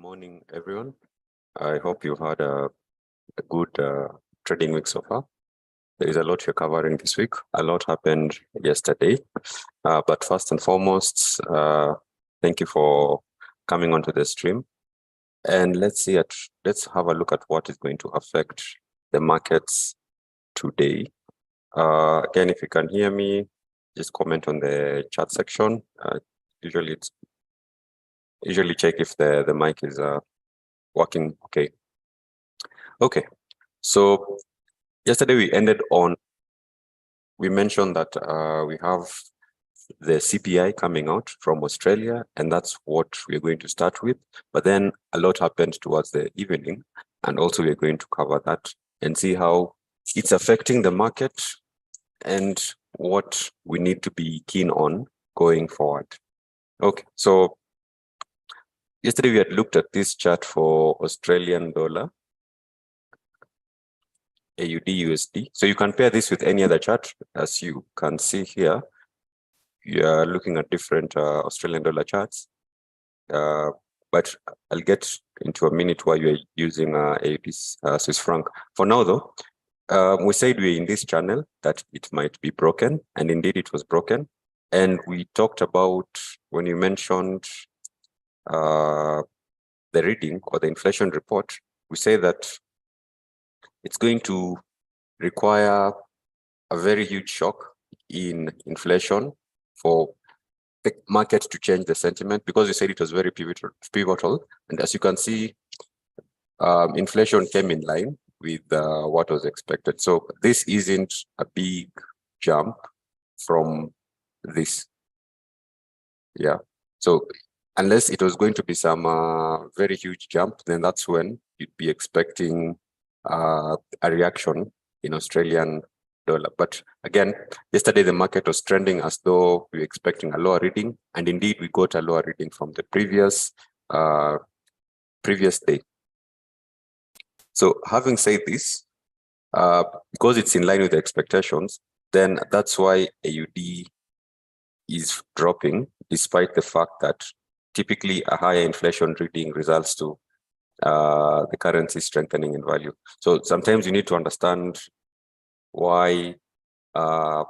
morning, everyone. I hope you had a good trading week so far. There is a lot you're covering this week. A lot happened yesterday. But first and foremost, thank you for coming onto the stream. And let's have a look at what is going to affect the markets today. Again, if you can hear me, just comment on the chat section. Usually check if the mic is working okay. Okay, so yesterday we mentioned that we have the CPI coming out from Australia, and that's what we're going to start with. But then a lot happened towards the evening, and also we're going to cover that and see how it's affecting the market and what we need to be keen on going forward. Okay, so yesterday we had looked at this chart for Australian dollar, AUD, USD. So you can pair this with any other chart. As you can see here, you are looking at different Australian dollar charts. But I'll get into a minute why you're using AUD Swiss franc. For now though, we said we're in this channel that it might be broken, and indeed it was broken. And we talked about, when you mentioned the reading or the inflation report, we say that it's going to require a very huge shock in inflation for the market to change the sentiment, because you said it was very pivotal. And as you can see, inflation came in line with what was expected. So this isn't a big jump from this. Yeah. So unless it was going to be some very huge jump, then that's when you'd be expecting a reaction in Australian dollar. But again, yesterday the market was trending as though we were expecting a lower reading, and indeed we got a lower reading from the previous day. So having said this, because it's in line with the expectations, then that's why AUD is dropping, despite the fact that typically a higher inflation reading results to the currency strengthening in value. So sometimes you need to understand why you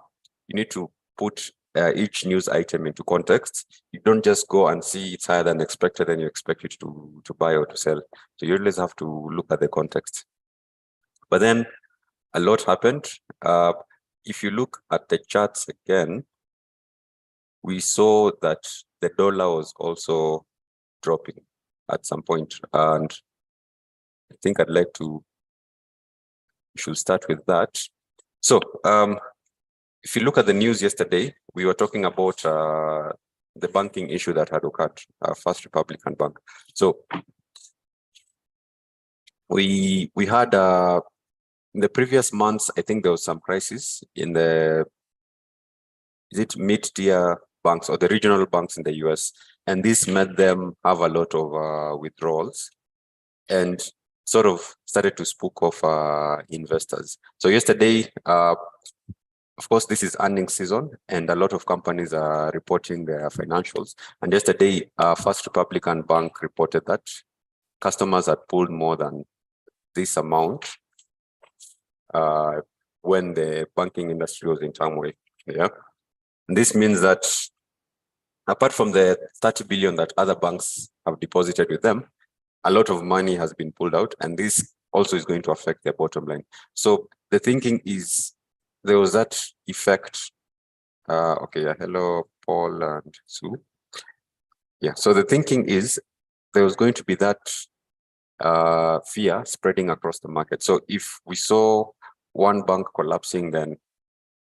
need to put each news item into context. You don't just go and see it's higher than expected and you expect it to buy or to sell. So you always have to look at the context. But then a lot happened. If you look at the charts again, we saw that the dollar was also dropping at some point, and I think we should start with that. So if you look at the news yesterday, we were talking about the banking issue that had occurred, First Republican Bank. So we had in the previous months, I think there was some crisis in the mid-tier banks or the regional banks in the US, and this made them have a lot of withdrawals and sort of started to spook off investors. So yesterday, of course, this is earnings season, and a lot of companies are reporting their financials. And yesterday, First Republican Bank reported that customers had pulled more than this amount when the banking industry was in turmoil. Yeah, and this means that apart from the 30 billion that other banks have deposited with them, a lot of money has been pulled out, and this also is going to affect their bottom line. So the thinking is there was that effect. Okay, yeah, hello, Paul and Sue. Yeah, so the thinking is there was going to be that fear spreading across the market. So if we saw one bank collapsing, then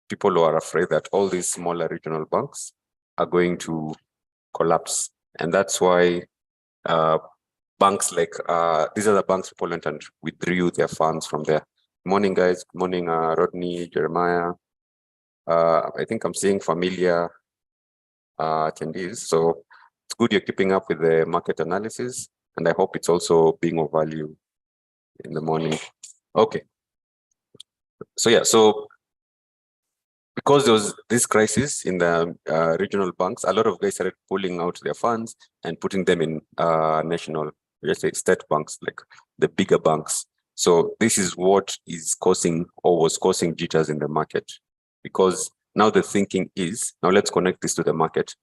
people who are afraid that all these smaller regional banks are going to collapse. And that's why banks like these are the banks people went and withdrew their funds from there. Morning, guys. Good morning, Rodney, Jeremiah. I think I'm seeing familiar attendees. So it's good you're keeping up with the market analysis, and I hope it's also being of value in the morning. Okay. So yeah, so because there was this crisis in the regional banks, a lot of guys started pulling out their funds and putting them in national let's say state banks, like the bigger banks. So this is what is causing or was causing jitters in the market, because now the thinking is, now let's connect this to the market.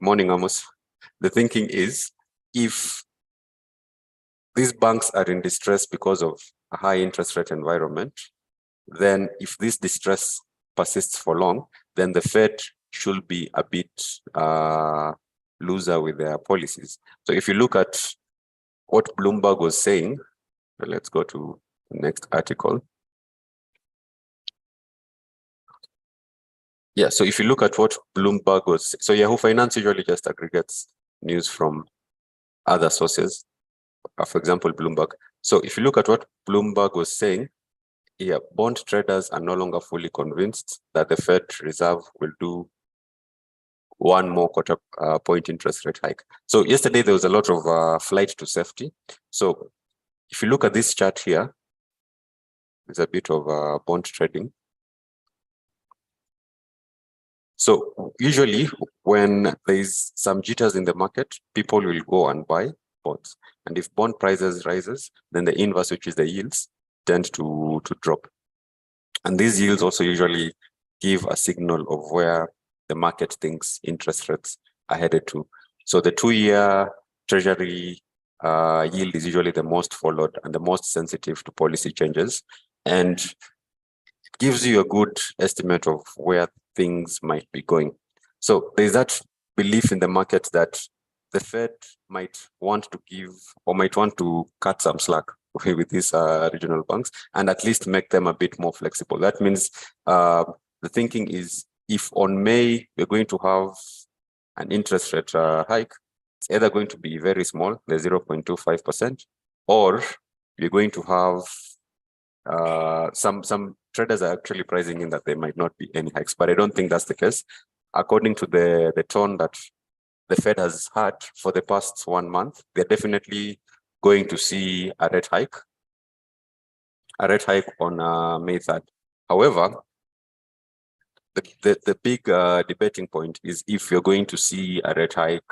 Morning, Amos. The thinking is, if these banks are in distress because of a high interest rate environment, then if this distress persists for long, then the Fed should be a bit looser with their policies. So if you look at what Bloomberg was saying, let's go to the next article. Yeah, so if you look at what Bloomberg was, so Yahoo Finance usually just aggregates news from other sources, for example, Bloomberg. So if you look at what Bloomberg was saying, yeah, bond traders are no longer fully convinced that the Fed Reserve will do one more quarter point interest rate hike. So yesterday there was a lot of flight to safety. So if you look at this chart here, there's a bit of bond trading. So usually when there's some jitters in the market, people will go and buy bonds. And if bond prices rises, then the inverse, which is the yields, tend to drop. And these yields also usually give a signal of where the market thinks interest rates are headed to. So the 2-year treasury yield is usually the most followed and the most sensitive to policy changes, and it gives you a good estimate of where things might be going. So there's that belief in the market that the Fed might want to give or might want to cut some slack with these regional banks and at least make them a bit more flexible. That means the thinking is, if on May we're going to have an interest rate hike, it's either going to be very small, the 0.25%, or you're going to have some traders are actually pricing in that there might not be any hikes, but I don't think that's the case. According to the tone that the Fed has had for the past 1 month, they're definitely going to see a rate hike on May 3rd. However, the big debating point is if you're going to see a rate hike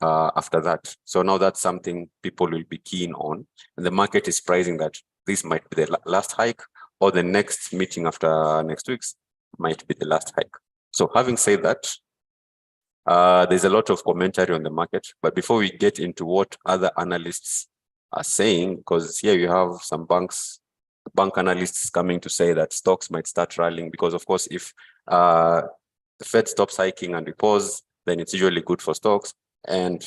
after that. So now that's something people will be keen on, and the market is pricing that this might be the last hike, or the next meeting after next week's might be the last hike. So having said that, there's a lot of commentary on the market, but before we get into what other analysts are saying, because here you have some bank analysts coming to say that stocks might start rallying, because of course, if the Fed stops hiking and we pause, then it's usually good for stocks. And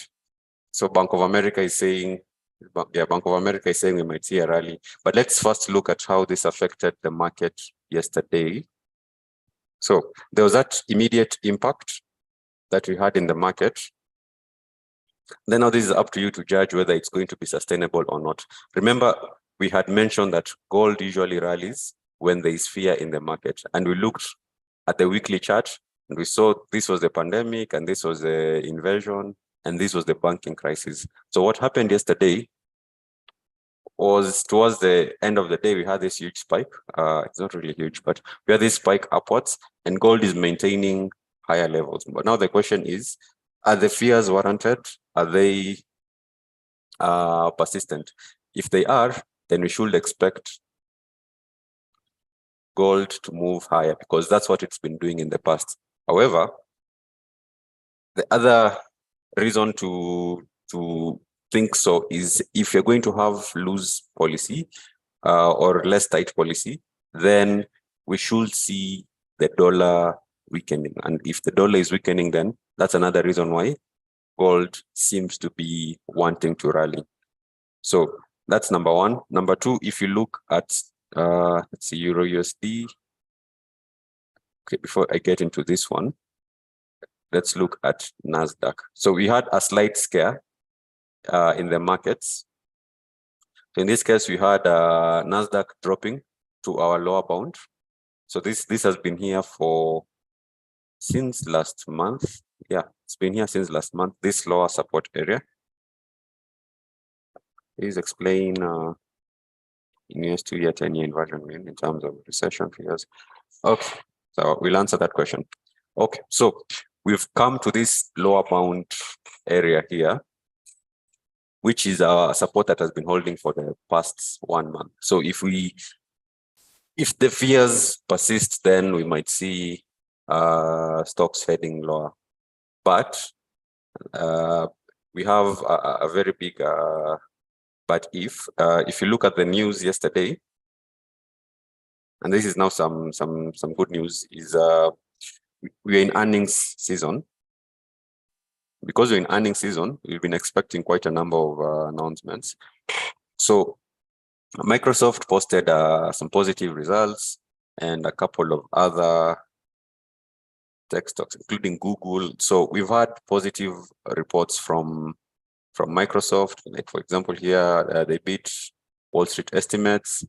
so Bank of America is saying we might see a rally. But let's first look at how this affected the market yesterday. So there was that immediate impact that we had in the market. Then now this is up to you to judge whether it's going to be sustainable or not. Remember, we had mentioned that gold usually rallies when there is fear in the market. And we looked at the weekly chart and we saw this was the pandemic and this was the invasion and this was the banking crisis. So what happened yesterday was, towards the end of the day, we had this huge spike. It's not really huge, but we had this spike upwards, and gold is maintaining higher levels. But now the question is, are the fears warranted? Are they persistent? If they are, then we should expect gold to move higher, because that's what it's been doing in the past. However, the other reason to think so is, if you're going to have loose policy or less tight policy, then we should see the dollar weakening. And if the dollar is weakening, then that's another reason why gold seems to be wanting to rally. So that's number one. Number two, if you look at let's see, Euro USD. Okay, before I get into this one, let's look at NASDAQ. So we had a slight scare in the markets. So in this case, we had NASDAQ dropping to our lower bound. So this has been here since last month. Yeah, it's been here since last month, this lower support area. Please explain in US 2-year, 10-year inversion mean in terms of recession figures. Okay, so we'll answer that question. Okay, so we've come to this lower bound area here, which is a support that has been holding for the past 1 month. So if the fears persist, then we might see stocks heading lower. But we have a very big but if you look at the news yesterday, and this is now some good news, is we're in earnings season. Because we're in earnings season, we've been expecting quite a number of announcements. So Microsoft posted some positive results, and a couple of other tech stocks, including Google. So we've had positive reports from Microsoft. Like, for example, here they beat Wall Street estimates.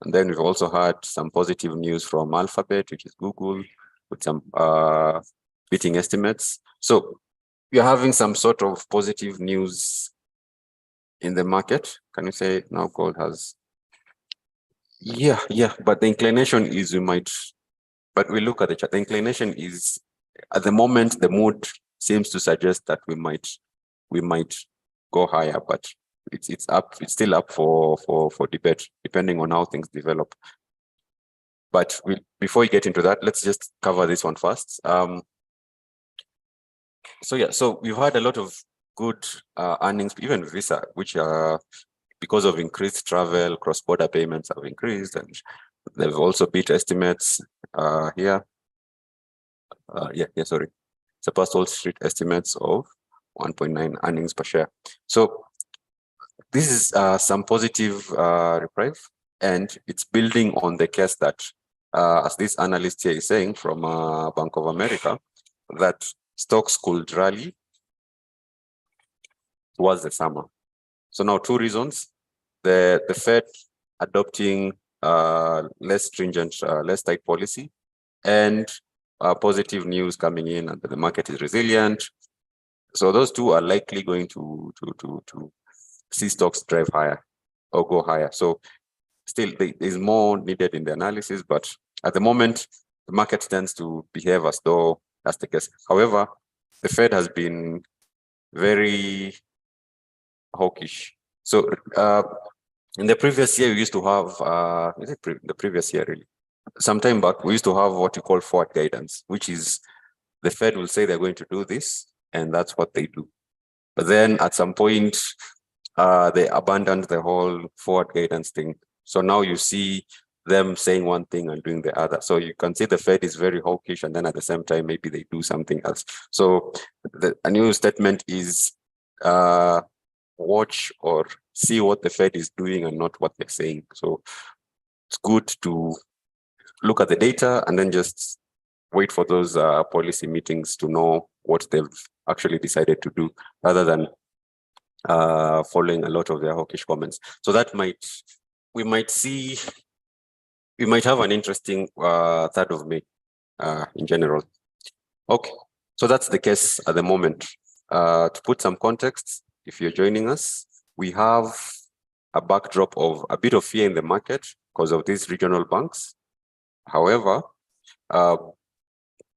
And then we've also had some positive news from Alphabet, which is Google, with some beating estimates. So we're having some sort of positive news in the market. Can you say now gold has? Yeah, but the inclination is but we look at the chart. The inclination is, at the moment, the mood seems to suggest that we might go higher, but it's still up for debate, depending on how things develop. But before we get into that, let's just cover this one first. So we've had a lot of good earnings, even Visa, which because of increased travel, cross-border payments have increased, and they've also beat estimates here. Sorry, surpassed Wall Street estimates of 1.9 earnings per share. So this is some positive reprieve, and it's building on the case that, as this analyst here is saying from Bank of America, that stocks could rally towards the summer. So now 2 reasons: the Fed adopting less stringent, less tight policy, and positive news coming in, and the market is resilient. So those 2 are likely going to see stocks drive higher or go higher. So still, there's more needed in the analysis, but at the moment, the market tends to behave as though that's the case. However, the Fed has been very hawkish. So in the previous year, we used to have, the previous year really? Sometime back, we used to have what you call forward guidance, which is the Fed will say they're going to do this, and that's what they do. But then at some point, they abandoned the whole forward guidance thing. So now you see them saying one thing and doing the other. So you can see the Fed is very hawkish, and then at the same time, maybe they do something else. So a new statement is watch or see what the Fed is doing and not what they're saying. So it's good to look at the data and then just wait for those policy meetings to know what they've actually decided to do, rather than following a lot of their hawkish comments. So that we might have an interesting 3rd of May in general. Okay, so that's the case at the moment. To put some context, if you're joining us, we have a backdrop of a bit of fear in the market because of these regional banks. However,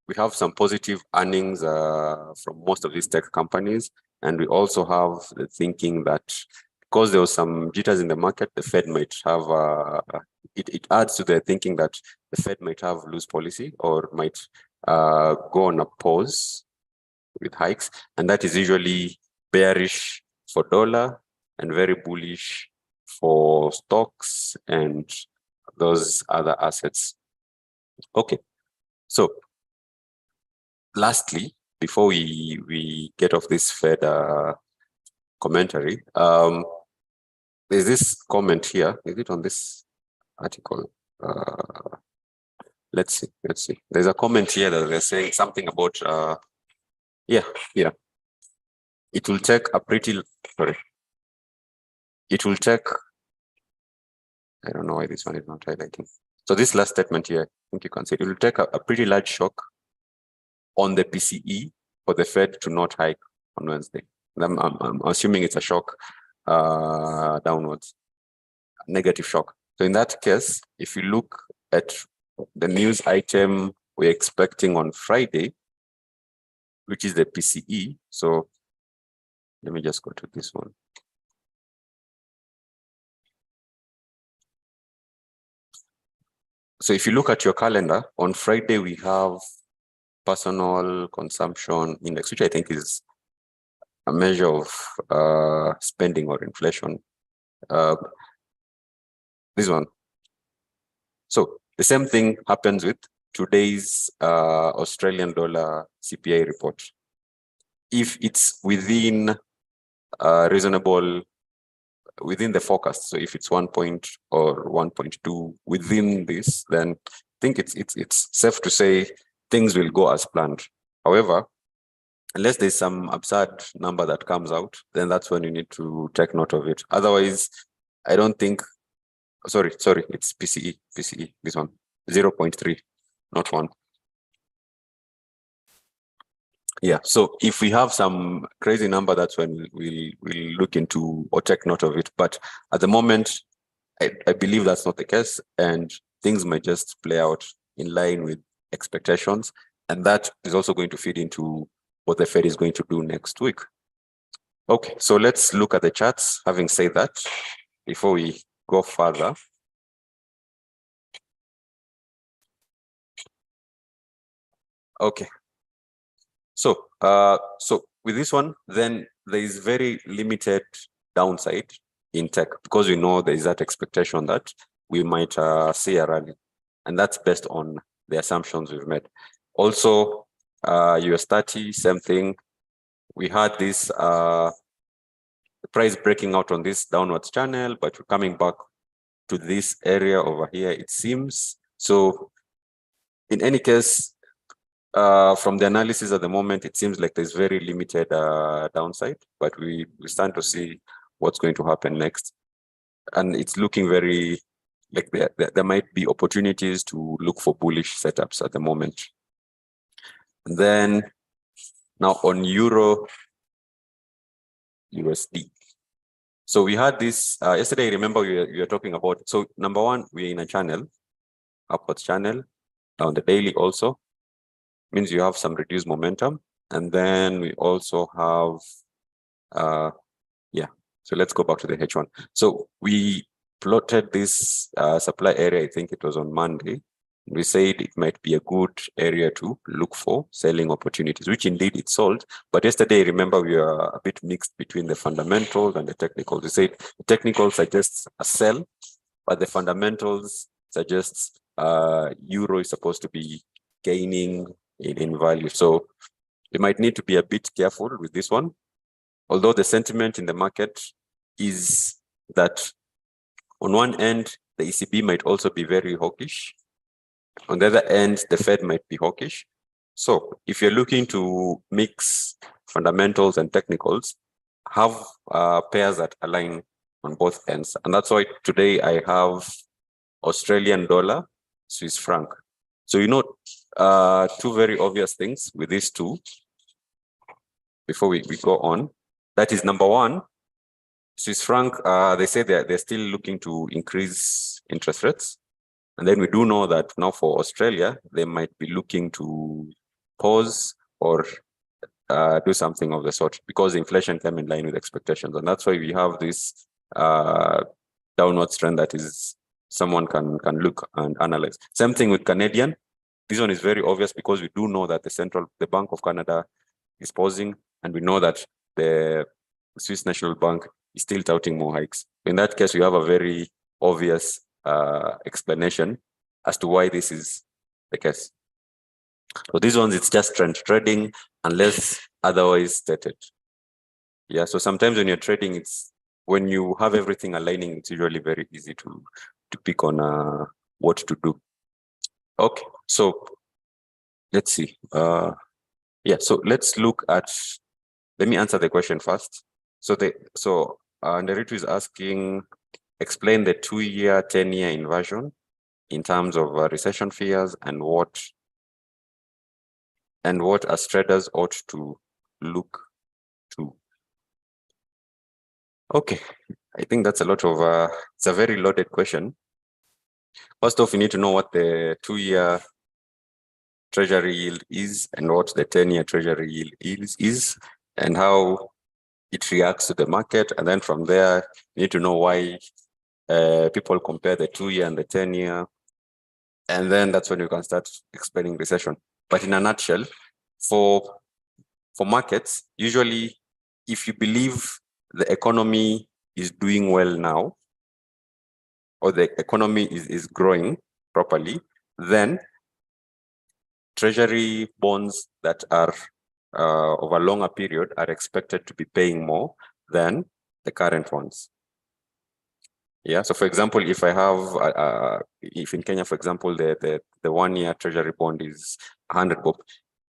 we have some positive earnings from most of these tech companies, and we also have the thinking that because there was some jitters in the market, the Fed might have, it adds to the thinking that the Fed might have loose policy or might go on a pause with hikes, and that is usually bearish for dollar and very bullish for stocks and those other assets. Okay, so lastly, before we get off this Fed commentary, there's this comment here. Is it on this article? Let's see. There's a comment here that they're saying something about it will take a pretty, it will take, I don't know why this one is not highlighting. So this last statement here, I think you can see, it will take a pretty large shock on the PCE for the Fed to not hike on Wednesday. I'm assuming it's a shock downwards, negative shock. So in that case, if you look at the news item we're expecting on Friday, which is the PCE, so Let me just go to this one. So if you look at your calendar, on Friday, we have personal consumption index, which I think is a measure of spending or inflation. This one. So the same thing happens with today's Australian dollar CPI report. If it's within reasonable, within the forecast, so if it's 1 point or 1.2 within this, then I think it's safe to say things will go as planned. However, unless there's some absurd number that comes out, then that's when you need to take note of it. Otherwise, I don't think, sorry, it's PCE, this one, 0.3, not 1. Yeah, so if we have some crazy number, that's when we'll look into or take note of it. But at the moment, I believe that's not the case, and things might just play out in line with expectations. And that is also going to feed into what the Fed is going to do next week. Okay, so let's look at the charts. Having said that, before we go further, okay. So, so with this one, then there is very limited downside in tech because we know there is that expectation that we might see a rally, and that's based on the assumptions we've made. Also, US 30, same thing. We had this price breaking out on this downwards channel, but we're coming back to this area over here, it seems. So in any case, from the analysis at the moment, it seems like there's very limited downside, but we stand to see what's going to happen next. And it's looking very like there might be opportunities to look for bullish setups at the moment. And then now on Euro USD. So we had this yesterday, remember we were talking about, so number one, we're in a channel, upwards channel, on the daily also, means you have some reduced momentum. And then we also have, yeah, so let's go back to the H1. So we plotted this supply area, I think it was on Monday. We said it might be a good area to look for selling opportunities, which indeed it sold. But yesterday, remember, we were a bit mixed between the fundamentals and the technicals. We said the technical suggests a sell, but the fundamentals suggests euro is supposed to be gaining in value. So you might need to be a bit careful with this one. Although the sentiment in the market is that on one end, the ECB might also be very hawkish. On the other end, the Fed might be hawkish. So if you're looking to mix fundamentals and technicals, have pairs that align on both ends. And that's why today I have Australian dollar, Swiss franc. So you know, two very obvious things with these two before we go on. That is number one, Swiss franc, they say they're still looking to increase interest rates. And then we do know that now for Australia, they might be looking to pause or do something of the sort because inflation came in line with expectations. And that's why we have this downward trend that is someone can look and analyze. Same thing with Canadian. This one is very obvious because we do know that the Bank of Canada is pausing, and we know that the Swiss National Bank is still touting more hikes. In that case, we have a very obvious explanation as to why this is the case. So these ones, it's just trend trading unless otherwise stated. Yeah, so sometimes when you're trading, it's when you have everything aligning, it's usually very easy to pick on what to do. Okay, so let's see. Yeah, so let's look at, let me answer the question first. So Nderitu is asking, explain the 2-year, 10-year inversion in terms of recession fears and what as traders ought to look to. Okay, I think that's a lot of, it's a very loaded question. First off, you need to know what the 2-year treasury yield is and what the 10-year treasury yield is and how it reacts to the market. And then from there, you need to know why people compare the 2-year and the 10-year. And then that's when you can start explaining recession. But in a nutshell, for markets, usually if you believe the economy is doing well now, or the economy is growing properly, then treasury bonds that are over a longer period are expected to be paying more than the current ones. Yeah, so for example, if I have, if in Kenya, for example, the 1-year treasury bond is 100 bob,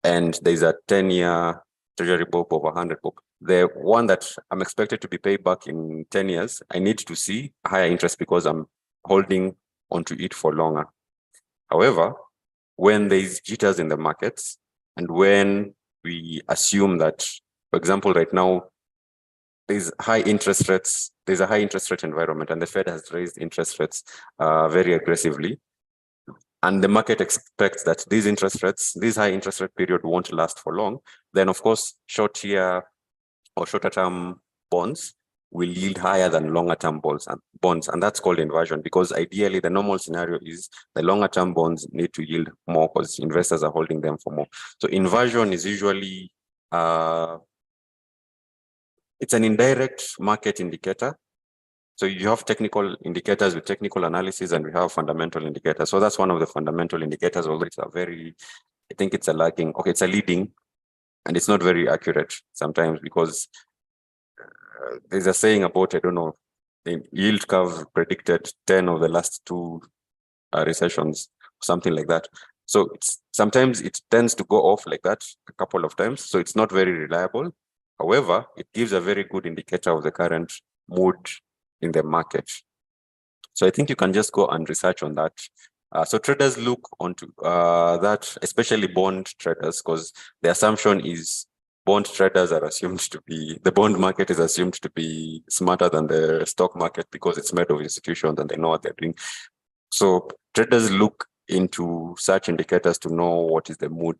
and there's a 10-year treasury bob of 100 bob, the one that I'm expected to be paid back in 10 years, I need to see higher interest because I'm holding onto it for longer. However, when there's jitters in the markets, and when we assume that, for example, right now, there's high interest rates, there's a high interest rate environment, and the Fed has raised interest rates very aggressively. And the market expects that these interest rates, this high interest rate period won't last for long. Then, of course, short-year or shorter-term bonds will yield higher than longer-term bonds, and that's called inversion, because ideally the normal scenario is the longer-term bonds need to yield more because investors are holding them for more. So inversion is usually it's an indirect market indicator. So you have technical indicators with technical analysis, and we have fundamental indicators. So that's one of the fundamental indicators, although it's a very, I think it's a lagging, okay, it's a leading, and it's not very accurate sometimes because there's a saying about, I don't know, the yield curve predicted 10 of the last 2 recessions, something like that. So sometimes it tends to go off like that a couple of times. So it's not very reliable. However, it gives a very good indicator of the current mood in the market. So I think you can just go and research on that. So traders look onto that, especially bond traders, because the assumption is bond traders are assumed to be, the bond market is assumed to be smarter than the stock market because it's made of institutions and they know what they're doing. So traders look into such indicators to know what is the mood,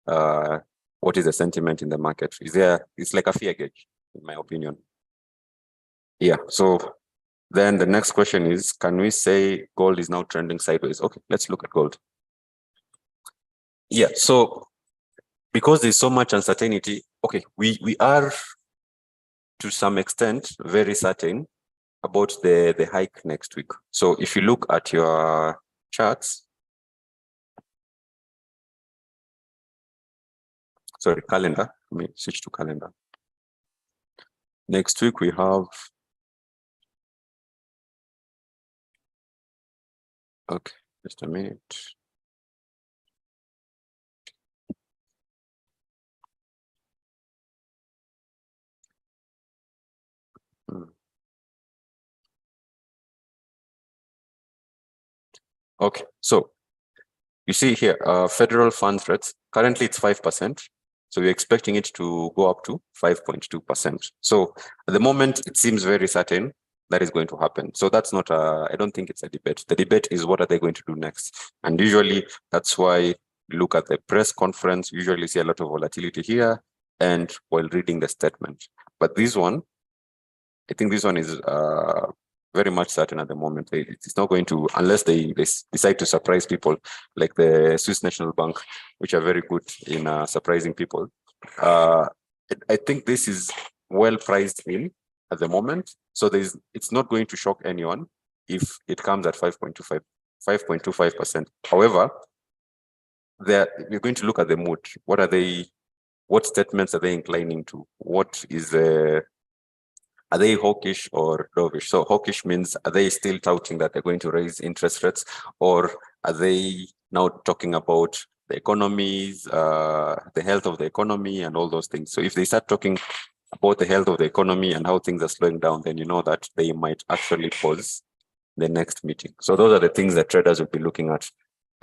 what is the sentiment in the market. It's like a fear gauge, in my opinion. Yeah, so then the next question is, can we say gold is now trending sideways? Okay, let's look at gold. Yeah, so because there's so much uncertainty, okay, we are to some extent very certain about the hike next week. So if you look at your charts, sorry, calendar, let me switch to calendar. Next week we have, okay, just a minute. Okay, so you see here, federal funds rates, currently it's 5%. So we're expecting it to go up to 5.2%. So at the moment, it seems very certain that is going to happen. So that's not I don't think it's a debate. The debate is what are they going to do next? And usually that's why you look at the press conference, you usually see a lot of volatility here and while reading the statement. But this one, I think this one is very much certain at the moment. It's not going to, unless they decide to surprise people, like the Swiss National Bank, which are very good in surprising people. I think this is well priced in at the moment. So it's not going to shock anyone if it comes at 5.25%. However, we're going to look at the mood. What statements are they inclining to? What is are they hawkish or dovish? So hawkish means, are they still touting that they're going to raise interest rates, or are they now talking about the economies, the health of the economy and all those things? So if they start talking about the health of the economy and how things are slowing down, then you know that they might actually pause the next meeting. So those are the things that traders will be looking at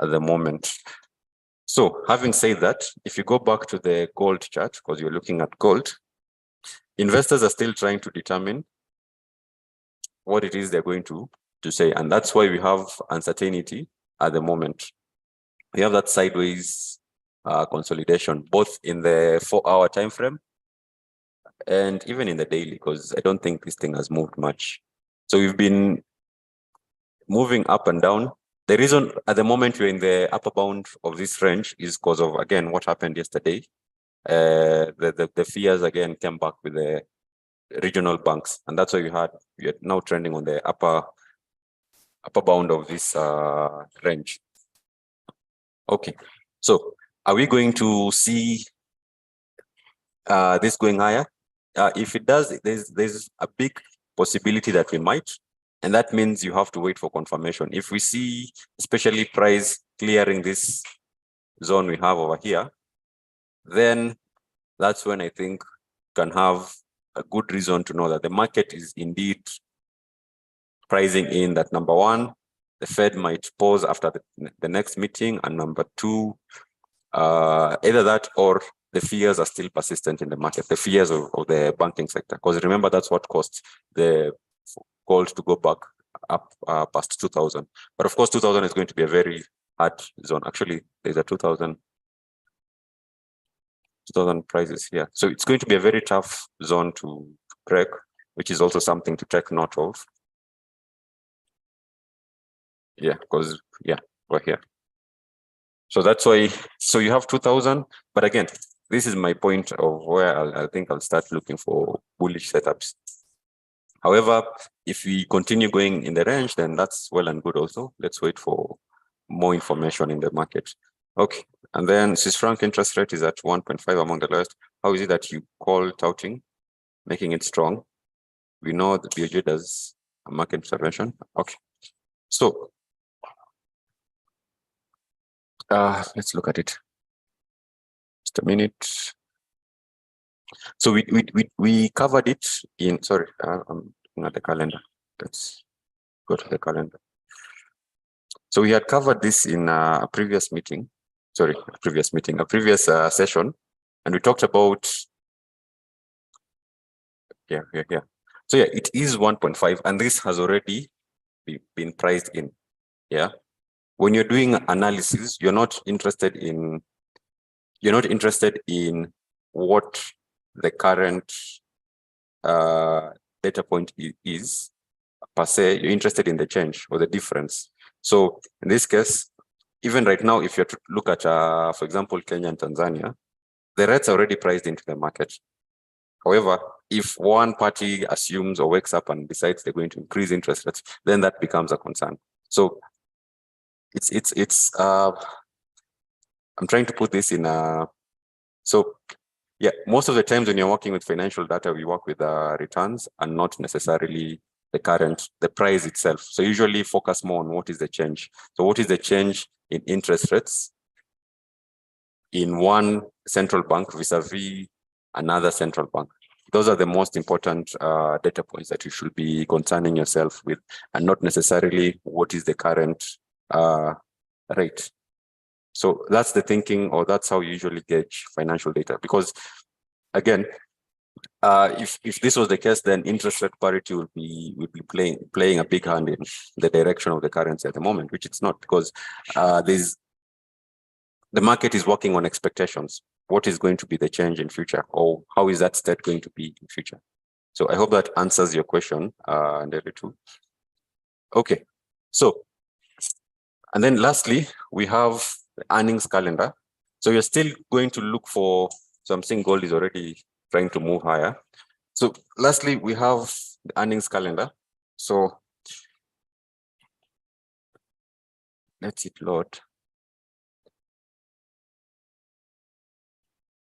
the moment. So having said that, if you go back to the gold chart, because you're looking at gold, investors are still trying to determine what it is they're going to say. And that's why we have uncertainty at the moment. We have that sideways consolidation, both in the 4-hour time frame and even in the daily, because I don't think this thing has moved much. So we've been moving up and down. The reason at the moment we're in the upper bound of this range is because of, again, what happened yesterday. The fears again came back with the regional banks, and that's why you're now trending on the upper bound of this range. Okay, so are we going to see this going higher? If it does, there's a big possibility that we might, and that means you have to wait for confirmation. If we see, especially price clearing this zone we have over here, then that's when I think can have a good reason to know that the market is indeed pricing in that, number one, the Fed might pause after the next meeting, and number two, either that or the fears are still persistent in the market, the fears of the banking sector. Because remember, that's what caused the gold to go back up past 2000. But of course, 2000 is going to be a very hard zone. Actually, there's a 2000 prices here. So it's going to be a very tough zone to break, which is also something to take note of. Yeah, because we're here. So that's why, so you have 2000, but again, this is my point of where I think I'll start looking for bullish setups. However, if we continue going in the range, then that's well and good also. Let's wait for more information in the market. Okay, and then Swiss franc interest rate is at 1.5 among the lowest. How is it that you call touting, making it strong? We know that BOJ does a market intervention. Okay, so let's look at it. Just a minute. So we covered it in, sorry, I'm looking at the calendar. Let's go to the calendar. So we had covered this in a previous meeting, a previous session, and we talked about, So yeah, it is 1.5, and this has already been priced in, yeah. When you're doing analysis, you're not interested in what the current data point is per se. You're interested in the change or the difference. So in this case, even right now, if you to look at, for example, Kenya and Tanzania, the rates are already priced into the market. However, if one party assumes or wakes up and decides they're going to increase interest rates, then that becomes a concern. So I'm trying to put this in so yeah, most of the times when you're working with financial data, we work with returns and not necessarily the price itself. So usually focus more on what is the change. So what is the change in interest rates in one central bank vis-a-vis another central bank? Those are the most important data points that you should be concerning yourself with, and not necessarily what is the current rate. So that's the thinking, or that's how you usually gauge financial data. Because again, if this was the case, then interest rate parity would be playing a big hand in the direction of the currency at the moment, which it's not, because the market is working on expectations. What is going to be the change in future, or how is that state going to be in future? So I hope that answers your question, Ndere too. Okay, so, and then lastly, we have the earnings calendar. So you're still going to look for, so I'm seeing gold is already trying to move higher. So lastly, we have the earnings calendar. So let's hit load.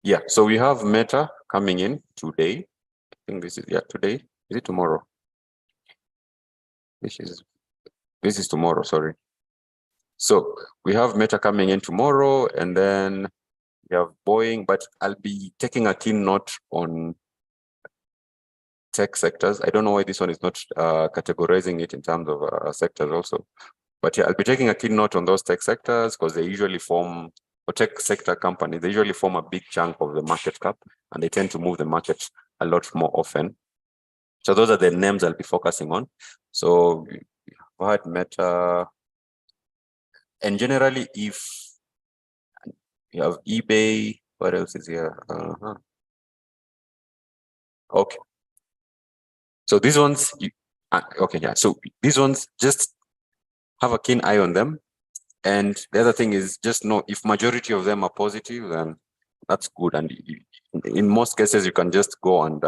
Yeah, so we have Meta coming in today. I think this is, today. Is it tomorrow? This is tomorrow, sorry. So we have Meta coming in tomorrow, and then we have Boeing, but I'll be taking a keen note on tech sectors. I don't know why this one is not categorizing it in terms of sectors also. But yeah, I'll be taking a keen note on those tech sectors, because they usually form, or tech sector companies, they usually form a big chunk of the market cap, and they tend to move the market a lot more often. So those are the names I'll be focusing on. So we had Meta, and generally, if you have eBay, what else is here? Okay. So these ones, okay, yeah. So these ones, just have a keen eye on them. And the other thing is just know if majority of them are positive, then that's good. And in most cases, you can just go and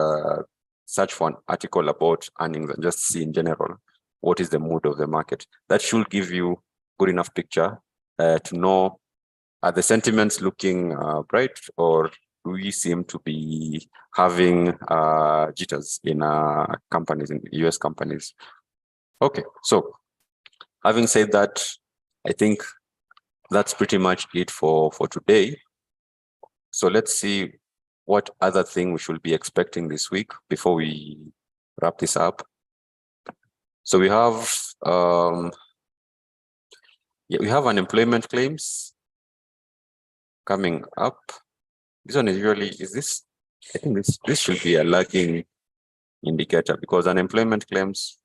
search for an article about earnings and just see in general what is the mood of the market. That should give you good enough picture to know, are the sentiments looking bright, or do we seem to be having jitters in companies, in US companies? Okay, so having said that, I think that's pretty much it for today. So let's see what other thing we should be expecting this week before we wrap this up. So we have we have unemployment claims coming up. This one is usually, I think this should be a lagging indicator because unemployment claims.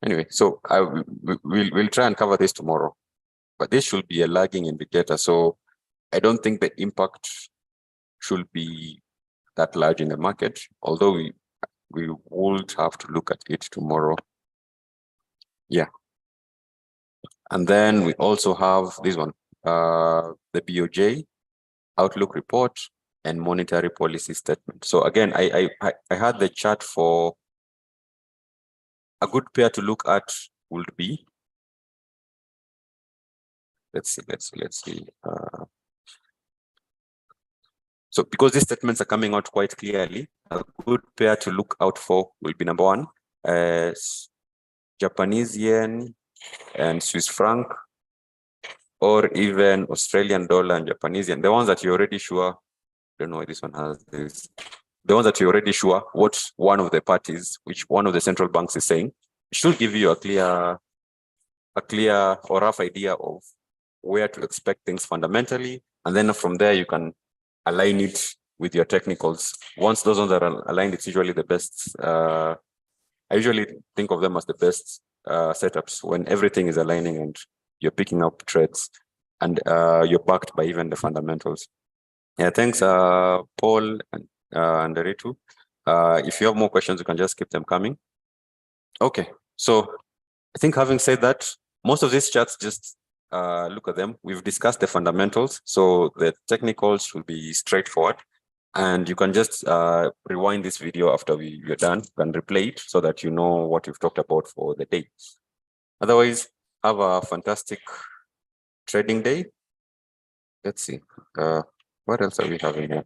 Anyway, so we'll try and cover this tomorrow, but this should be a lagging indicator. So I don't think the impact should be that large in the market, although we would have to look at it tomorrow. Yeah. And then we also have this one, the BOJ outlook report and monetary policy statement. So again, I had the chart for a good pair to look at would be, let's see. So because these statements are coming out quite clearly, a good pair to look out for will be number one, Japanese yen and Swiss franc, or even Australian dollar and Japanese yen. The ones that you're already sure, I don't know why this one has this. The ones that you're already sure what one of the parties, which one of the central banks is saying, should give you a clear or rough idea of where to expect things fundamentally. And then from there, you can align it with your technicals. Once those ones are aligned, it's usually the best. I usually think of them as the best setups when everything is aligning and you're picking up trades and you're backed by even the fundamentals. Yeah, thanks, Paul and Ritu. If you have more questions, you can just keep them coming. Okay, so I think having said that, most of these charts, just look at them. We've discussed the fundamentals, so the technicals will be straightforward. And you can just rewind this video after we're done. You can replay it so that you know what we've talked about for the day. Otherwise, have a fantastic trading day. Let's see. What else are we having here?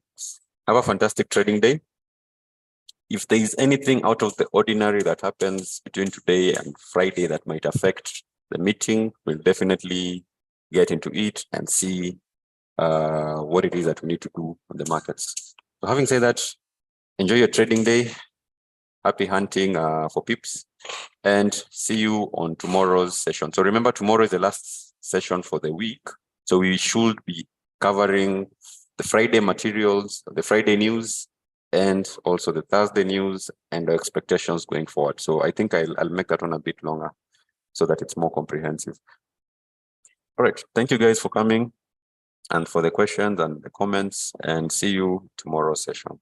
Have a fantastic trading day. If there is anything out of the ordinary that happens between today and Friday that might affect the meeting, we'll definitely get into it and see what it is that we need to do on the markets. So having said that, enjoy your trading day. Happy hunting for pips, and see you on tomorrow's session. So remember, tomorrow is the last session for the week. So we should be covering the Friday materials, the Friday news, and also the Thursday news and the expectations going forward. So I think I'll make that one a bit longer so that it's more comprehensive. All right. Thank you guys for coming and for the questions and the comments, and see you tomorrow's session.